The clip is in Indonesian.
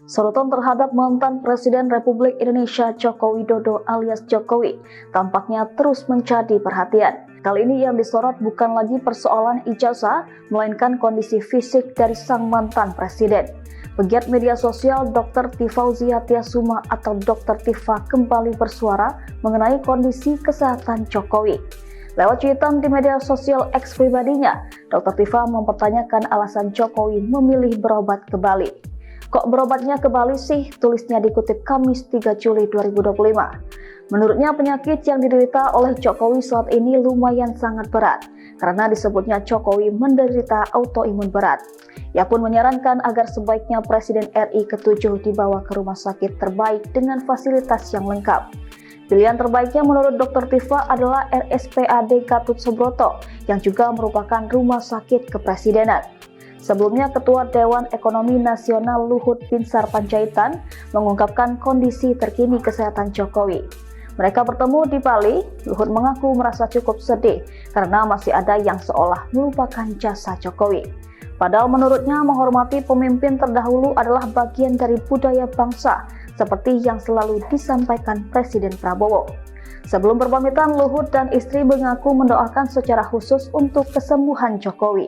Sorotan terhadap mantan Presiden Republik Indonesia Joko Widodo alias Jokowi tampaknya terus menjadi perhatian. Kali ini yang disorot bukan lagi persoalan ijazah, melainkan kondisi fisik dari sang mantan presiden. Pegiat media sosial Dr. Tifauzia Tiasuma atau Dr. Tifa kembali bersuara mengenai kondisi kesehatan Jokowi. Lewat cuitan di media sosial X pribadinya, Dr. Tifa mempertanyakan alasan Jokowi memilih berobat ke Bali. Kok berobatnya ke Bali sih? Tulisnya dikutip Kamis 3 Juli 2025. Menurutnya penyakit yang diderita oleh Jokowi saat ini lumayan sangat berat, karena disebutnya Jokowi menderita autoimun berat. Ia pun menyarankan agar sebaiknya Presiden RI ke-7 dibawa ke rumah sakit terbaik dengan fasilitas yang lengkap. Pilihan terbaiknya menurut Dr. Tifa adalah RSPAD Gatot Subroto yang juga merupakan rumah sakit kepresidenan. Sebelumnya, Ketua Dewan Ekonomi Nasional Luhut Binsar Panjaitan mengungkapkan kondisi terkini kesehatan Jokowi. Mereka bertemu di Bali. Luhut mengaku merasa cukup sedih karena masih ada yang seolah melupakan jasa Jokowi. Padahal menurutnya menghormati pemimpin terdahulu adalah bagian dari budaya bangsa, seperti yang selalu disampaikan Presiden Prabowo. Sebelum berpamitan, Luhut dan istri mengaku mendoakan secara khusus untuk kesembuhan Jokowi.